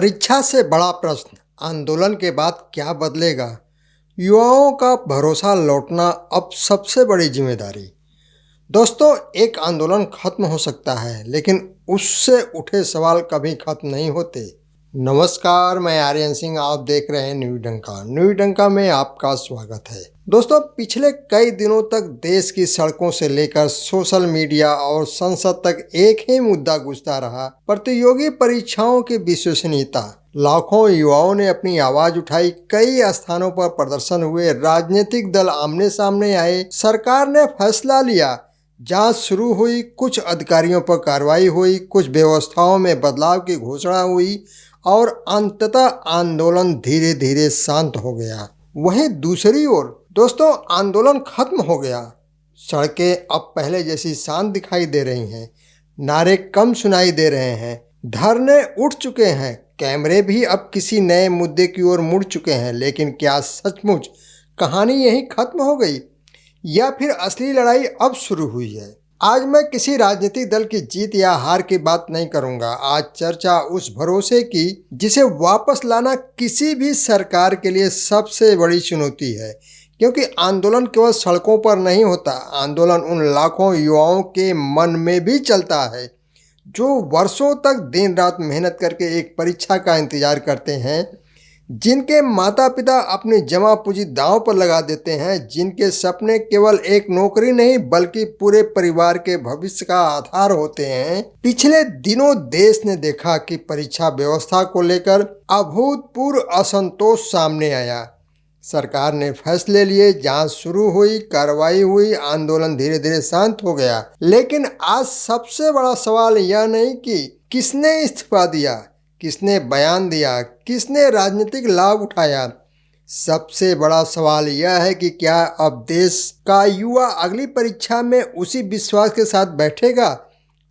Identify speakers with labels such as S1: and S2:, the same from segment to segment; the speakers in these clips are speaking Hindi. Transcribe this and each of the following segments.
S1: परीक्षा से बड़ा प्रश्न, आंदोलन के बाद क्या बदलेगा? युवाओं का भरोसा लौटना अब सबसे बड़ी जिम्मेदारी। दोस्तों, एक आंदोलन खत्म हो सकता है, लेकिन उससे उठे सवाल कभी खत्म नहीं होते। नमस्कार, मैं आर्यन सिंह, आप देख रहे हैं न्यू डंका। न्यू डंका में आपका स्वागत है। दोस्तों, पिछले कई दिनों तक देश की सड़कों से लेकर सोशल मीडिया और संसद तक एक ही मुद्दा गूंजता रहा, प्रतियोगी परीक्षाओं की विश्वसनीयता। लाखों युवाओं ने अपनी आवाज उठाई, कई स्थानों पर प्रदर्शन हुए, राजनीतिक दल आमने सामने आए, सरकार ने फैसला लिया, जांच शुरू हुई, कुछ अधिकारियों पर कार्रवाई हुई, कुछ व्यवस्थाओं में बदलाव की घोषणा हुई और अंततः आंदोलन धीरे धीरे शांत हो गया। वहीं दूसरी ओर दोस्तों, आंदोलन खत्म हो गया। सड़कें अब पहले जैसी शांत दिखाई दे रही हैं, नारे कम सुनाई दे रहे हैं, धरने उठ चुके हैं, कैमरे भी अब किसी नए मुद्दे की ओर मुड़ चुके हैं। लेकिन क्या सचमुच कहानी यहीं खत्म हो गई या फिर असली लड़ाई अब शुरू हुई है? आज मैं किसी राजनीतिक दल की जीत या हार की बात नहीं करूंगा। आज चर्चा उस भरोसे की जिसे वापस लाना किसी भी सरकार के लिए सबसे बड़ी चुनौती है, क्योंकि आंदोलन केवल सड़कों पर नहीं होता, आंदोलन उन लाखों युवाओं के मन में भी चलता है जो वर्षों तक दिन रात मेहनत करके एक परीक्षा का इंतजार करते हैं, जिनके माता पिता अपनी जमा पूंजी दांव पर लगा देते हैं, जिनके सपने केवल एक नौकरी नहीं बल्कि पूरे परिवार के भविष्य का आधार होते हैं। पिछले दिनों देश ने देखा कि परीक्षा व्यवस्था को लेकर अभूतपूर्व असंतोष सामने आया। सरकार ने फैसले लिए, जांच शुरू हुई, कार्रवाई हुई, आंदोलन धीरे धीरे शांत हो गया। लेकिन आज सबसे बड़ा सवाल यह नहीं कि किसने इस्तीफा दिया, किसने बयान दिया, किसने राजनीतिक लाभ उठाया। सबसे बड़ा सवाल यह है कि क्या अब देश का युवा अगली परीक्षा में उसी विश्वास के साथ बैठेगा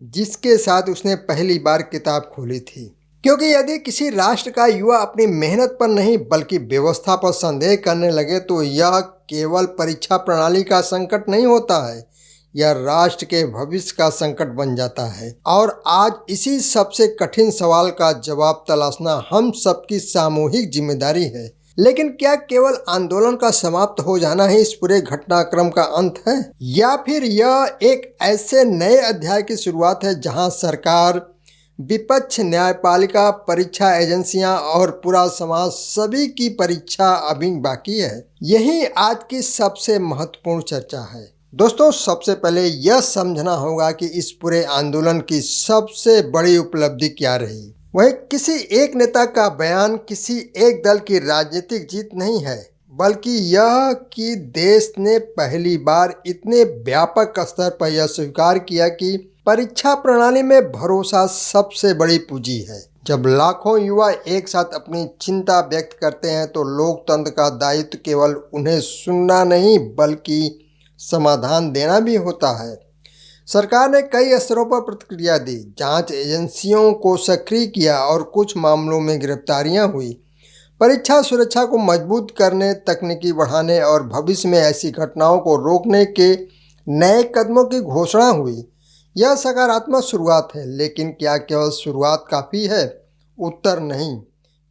S1: जिसके साथ उसने पहली बार किताब खोली थी? क्योंकि यदि किसी राष्ट्र का युवा अपनी मेहनत पर नहीं बल्कि व्यवस्था पर संदेह करने लगे तो यह केवल परीक्षा प्रणाली का संकट नहीं होता है, यह राष्ट्र के भविष्य का संकट बन जाता है। और आज इसी सबसे कठिन सवाल का जवाब तलाशना हम सबकी सामूहिक जिम्मेदारी है। लेकिन क्या केवल आंदोलन का समाप्त हो जाना ही इस पूरे घटनाक्रम का अंत है, या फिर यह एक ऐसे नए अध्याय की शुरुआत है जहां सरकार, विपक्ष, न्यायपालिका, परीक्षा एजेंसियां और पूरा समाज, सभी की परीक्षा अभी बाकी है? यही आज की सबसे महत्वपूर्ण चर्चा है। दोस्तों, सबसे पहले यह समझना होगा कि इस पूरे आंदोलन की सबसे बड़ी उपलब्धि क्या रही। वह किसी एक नेता का बयान, किसी एक दल की राजनीतिक जीत नहीं है, बल्कि यह कि देश ने पहली बार इतने व्यापक स्तर पर यह स्वीकार किया कि परीक्षा प्रणाली में भरोसा सबसे बड़ी पूंजी है। जब लाखों युवा एक साथ अपनी चिंता व्यक्त करते हैं तो लोकतंत्र का दायित्व केवल उन्हें सुनना नहीं बल्कि समाधान देना भी होता है। सरकार ने कई स्तरों पर प्रतिक्रिया दी, जांच एजेंसियों को सक्रिय किया और कुछ मामलों में गिरफ्तारियां हुई। परीक्षा सुरक्षा को मजबूत करने, तकनीकी बढ़ाने और भविष्य में ऐसी घटनाओं को रोकने के नए कदमों की घोषणा हुई। यह सकारात्मक शुरुआत है, लेकिन क्या केवल शुरुआत काफ़ी है? उत्तर नहीं,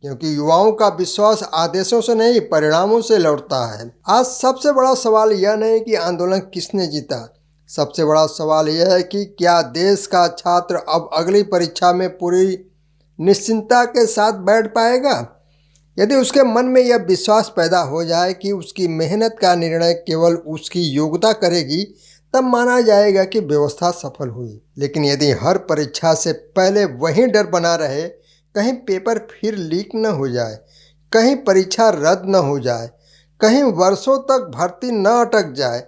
S1: क्योंकि युवाओं का विश्वास आदेशों से नहीं परिणामों से लौटता है। आज सबसे बड़ा सवाल यह नहीं कि आंदोलन किसने जीता, सबसे बड़ा सवाल यह है कि क्या देश का छात्र अब अगली परीक्षा में पूरी निश्चिंतता के साथ बैठ पाएगा? यदि उसके मन में यह विश्वास पैदा हो जाए कि उसकी मेहनत का निर्णय केवल उसकी योग्यता करेगी, तब माना जाएगा कि व्यवस्था सफल हुई। लेकिन यदि हर परीक्षा से पहले वही डर बना रहे, कहीं पेपर फिर लीक न हो जाए, कहीं परीक्षा रद्द न हो जाए, कहीं वर्षों तक भर्ती न अटक जाए,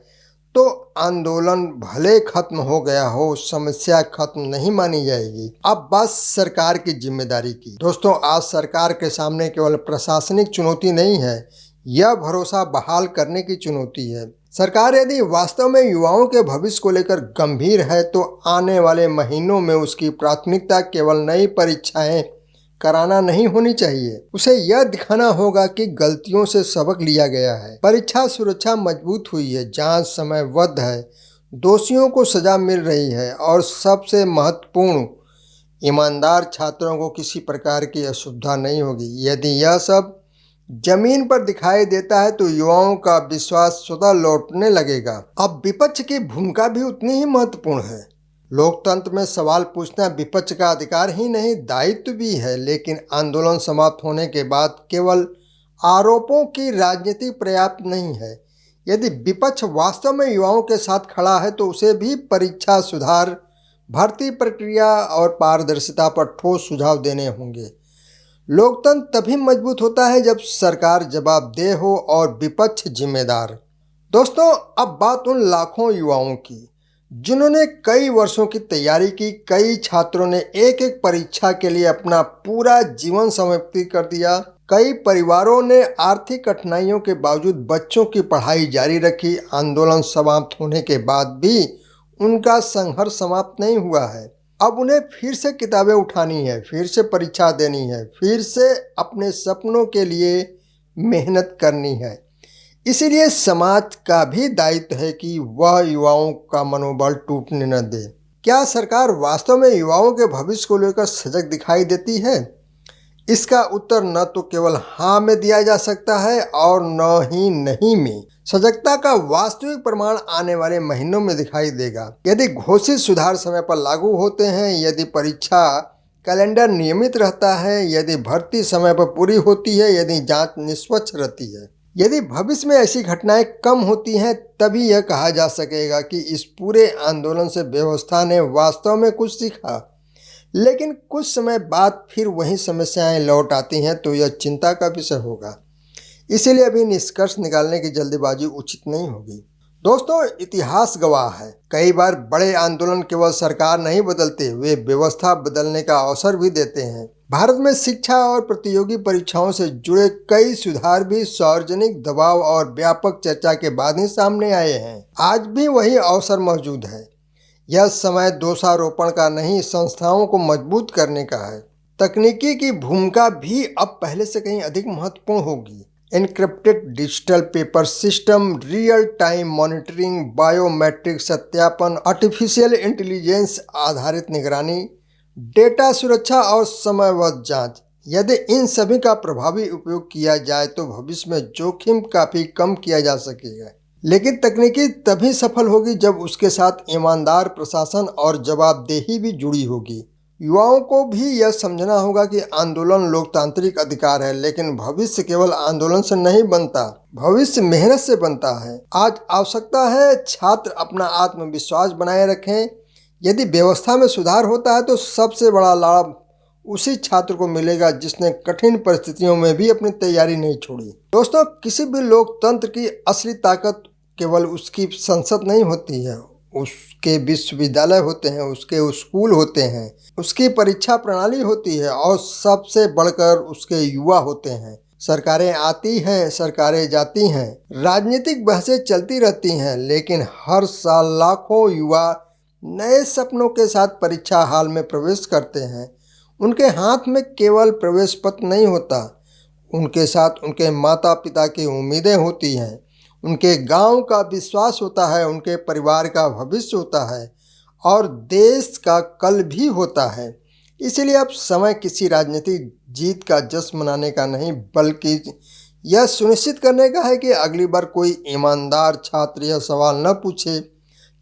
S1: तो आंदोलन भले खत्म हो गया हो, समस्या खत्म नहीं मानी जाएगी। अब बात सरकार की जिम्मेदारी की। दोस्तों, आज सरकार के सामने केवल प्रशासनिक चुनौती नहीं है, यह भरोसा बहाल करने की चुनौती है। सरकार यदि वास्तव में युवाओं के भविष्य को लेकर गंभीर है तो आने वाले महीनों में उसकी प्राथमिकता केवल नई परीक्षाएं कराना नहीं होनी चाहिए। उसे यह दिखाना होगा कि गलतियों से सबक लिया गया है, परीक्षा सुरक्षा मजबूत हुई है, जांच समयबद्ध है, दोषियों को सजा मिल रही है और सबसे महत्वपूर्ण, ईमानदार छात्रों को किसी प्रकार की असुविधा नहीं होगी। यदि यह सब जमीन पर दिखाई देता है तो युवाओं का विश्वास स्वतः लौटने लगेगा। अब विपक्ष की भूमिका भी उतनी ही महत्वपूर्ण है। लोकतंत्र में सवाल पूछना विपक्ष का अधिकार ही नहीं, दायित्व भी है। लेकिन आंदोलन समाप्त होने के बाद केवल आरोपों की राजनीति पर्याप्त नहीं है। यदि विपक्ष वास्तव में युवाओं के साथ खड़ा है तो उसे भी परीक्षा सुधार, भर्ती प्रक्रिया और पारदर्शिता पर ठोस सुझाव देने होंगे। लोकतंत्र तभी मजबूत होता है जब सरकार जवाबदेह हो और विपक्ष जिम्मेदार। दोस्तों, अब बात उन लाखों युवाओं की जिन्होंने कई वर्षों की तैयारी की। कई छात्रों ने एक एक परीक्षा के लिए अपना पूरा जीवन समर्पित कर दिया। कई परिवारों ने आर्थिक कठिनाइयों के बावजूद बच्चों की पढ़ाई जारी रखी। आंदोलन समाप्त होने के बाद भी उनका संघर्ष समाप्त नहीं हुआ है। अब उन्हें फिर से किताबें उठानी है, फिर से परीक्षा देनी है, फिर से अपने सपनों के लिए मेहनत करनी है। इसीलिए समाज का भी दायित्व है कि वह युवाओं का मनोबल टूटने न दे। क्या सरकार वास्तव में युवाओं के भविष्य को लेकर सजग दिखाई देती है? इसका उत्तर न तो केवल हाँ में दिया जा सकता है और न ही नहीं में। सजगता का वास्तविक प्रमाण आने वाले महीनों में दिखाई देगा। यदि घोषित सुधार समय पर लागू होते हैं, यदि परीक्षा कैलेंडर नियमित रहता है, यदि भर्ती समय पर पूरी होती है, यदि जांच निष्पक्ष रहती है, यदि भविष्य में ऐसी घटनाएं कम होती हैं, तभी यह कहा जा सकेगा कि इस पूरे आंदोलन से व्यवस्था ने वास्तव में कुछ सीखा। लेकिन कुछ समय बाद फिर वही समस्याएं लौट आती हैं तो यह चिंता का विषय होगा। इसीलिए अभी निष्कर्ष निकालने की जल्दीबाजी उचित नहीं होगी। दोस्तों, इतिहास गवाह है, कई बार बड़े आंदोलन केवल सरकार नहीं बदलते, वे व्यवस्था बदलने का अवसर भी देते हैं। भारत में शिक्षा और प्रतियोगी परीक्षाओं से जुड़े कई सुधार भी सार्वजनिक दबाव और व्यापक चर्चा के बाद ही सामने आए हैं। आज भी वही अवसर मौजूद है। यह समय दोषारोपण का नहीं, संस्थाओं को मजबूत करने का है। तकनीकी की भूमिका भी अब पहले से कहीं अधिक महत्वपूर्ण होगी। Encrypted digital paper system, real time monitoring, biometric सत्यापन, आर्टिफिशियल इंटेलिजेंस आधारित निगरानी, डेटा सुरक्षा और समयबद्ध जांच, यदि इन सभी का प्रभावी उपयोग किया जाए तो भविष्य में जोखिम काफ़ी कम किया जा सकेगा। लेकिन तकनीकी तभी सफल होगी जब उसके साथ ईमानदार प्रशासन और जवाबदेही भी जुड़ी होगी। युवाओं को भी यह समझना होगा कि आंदोलन लोकतांत्रिक अधिकार है, लेकिन भविष्य केवल आंदोलन से नहीं बनता, भविष्य मेहनत से बनता है। आज आवश्यकता है छात्र अपना आत्मविश्वास बनाए रखें। यदि व्यवस्था में सुधार होता है तो सबसे बड़ा लाभ उसी छात्र को मिलेगा जिसने कठिन परिस्थितियों में भी अपनी तैयारी नहीं छोड़ी। दोस्तों, किसी भी लोकतंत्र की असली ताकत केवल उसकी संसद नहीं होती है, उसके विश्वविद्यालय होते हैं, उसके स्कूल होते हैं, उसकी परीक्षा प्रणाली होती है और सबसे बढ़कर उसके युवा होते हैं। सरकारें आती हैं, सरकारें जाती हैं, राजनीतिक बहसें चलती रहती हैं, लेकिन हर साल लाखों युवा नए सपनों के साथ परीक्षा हॉल में प्रवेश करते हैं। उनके हाथ में केवल प्रवेश पत्र नहीं होता, उनके साथ उनके माता पिता की उम्मीदें होती हैं, उनके गांव का विश्वास होता है, उनके परिवार का भविष्य होता है और देश का कल भी होता है। इसीलिए अब समय किसी राजनीतिक जीत का जश्न मनाने का नहीं, बल्कि यह सुनिश्चित करने का है कि अगली बार कोई ईमानदार छात्र यह सवाल न पूछे,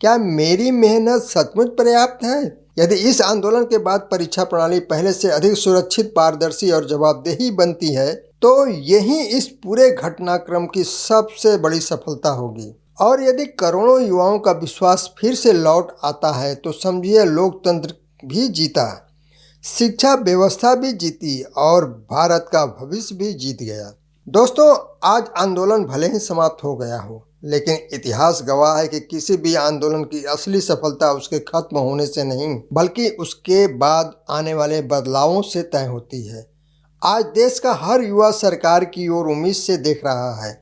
S1: क्या मेरी मेहनत सचमुच पर्याप्त है? यदि इस आंदोलन के बाद परीक्षा प्रणाली पहले से अधिक सुरक्षित, पारदर्शी और जवाबदेही बनती है तो यही इस पूरे घटनाक्रम की सबसे बड़ी सफलता होगी। और यदि करोड़ों युवाओं का विश्वास फिर से लौट आता है तो समझिए लोकतंत्र भी जीता, शिक्षा व्यवस्था भी जीती और भारत का भविष्य भी जीत गया। दोस्तों, आज आंदोलन भले ही समाप्त हो गया हो, लेकिन इतिहास गवाह है कि किसी भी आंदोलन की असली सफलता उसके खत्म होने से नहीं, बल्कि उसके बाद आने वाले बदलावों से तय होती है। आज देश का हर युवा सरकार की ओर उम्मीद से देख रहा है।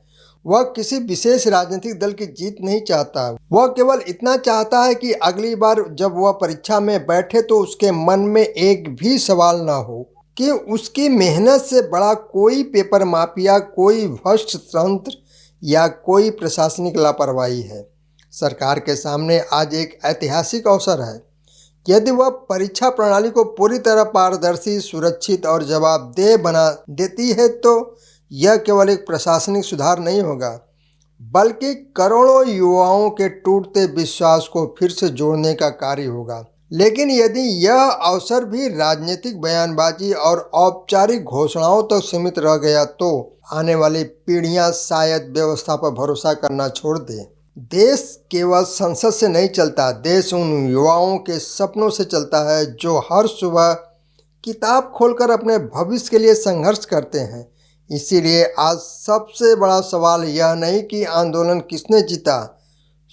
S1: वह किसी विशेष राजनीतिक दल की जीत नहीं चाहता, वह केवल इतना चाहता है कि अगली बार जब वह परीक्षा में बैठे तो उसके मन में एक भी सवाल ना हो कि उसकी मेहनत से बड़ा कोई पेपर माफिया, कोई भ्रष्ट तंत्र या कोई प्रशासनिक लापरवाही है। सरकार के सामने आज एक ऐतिहासिक अवसर है। यदि वह परीक्षा प्रणाली को पूरी तरह पारदर्शी, सुरक्षित और जवाबदेह बना देती है तो यह केवल एक प्रशासनिक सुधार नहीं होगा, बल्कि करोड़ों युवाओं के टूटते विश्वास को फिर से जोड़ने का कार्य होगा। लेकिन यदि यह अवसर भी राजनीतिक बयानबाजी और औपचारिक घोषणाओं तक सीमित रह गया तो आने वाली पीढ़ियां शायद व्यवस्था पर भरोसा करना छोड़ दें। देश केवल संसद से नहीं चलता, देश उन युवाओं के सपनों से चलता है जो हर सुबह किताब खोलकर अपने भविष्य के लिए संघर्ष करते हैं। इसीलिए आज सबसे बड़ा सवाल यह नहीं कि आंदोलन किसने जीता,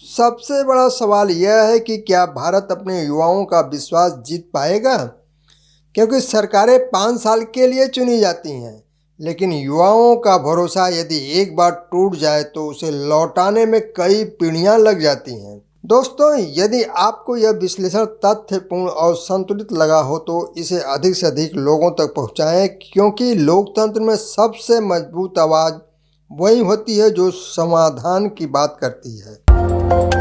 S1: सबसे बड़ा सवाल यह है कि क्या भारत अपने युवाओं का विश्वास जीत पाएगा। क्योंकि सरकारें 5 साल के लिए चुनी जाती हैं, लेकिन युवाओं का भरोसा यदि एक बार टूट जाए तो उसे लौटाने में कई पीढ़ियां लग जाती हैं। दोस्तों, यदि आपको यह विश्लेषण तथ्यपूर्ण और संतुलित लगा हो तो इसे अधिक से अधिक लोगों तक पहुंचाएं, क्योंकि लोकतंत्र में सबसे मजबूत आवाज़ वही होती है जो समाधान की बात करती है।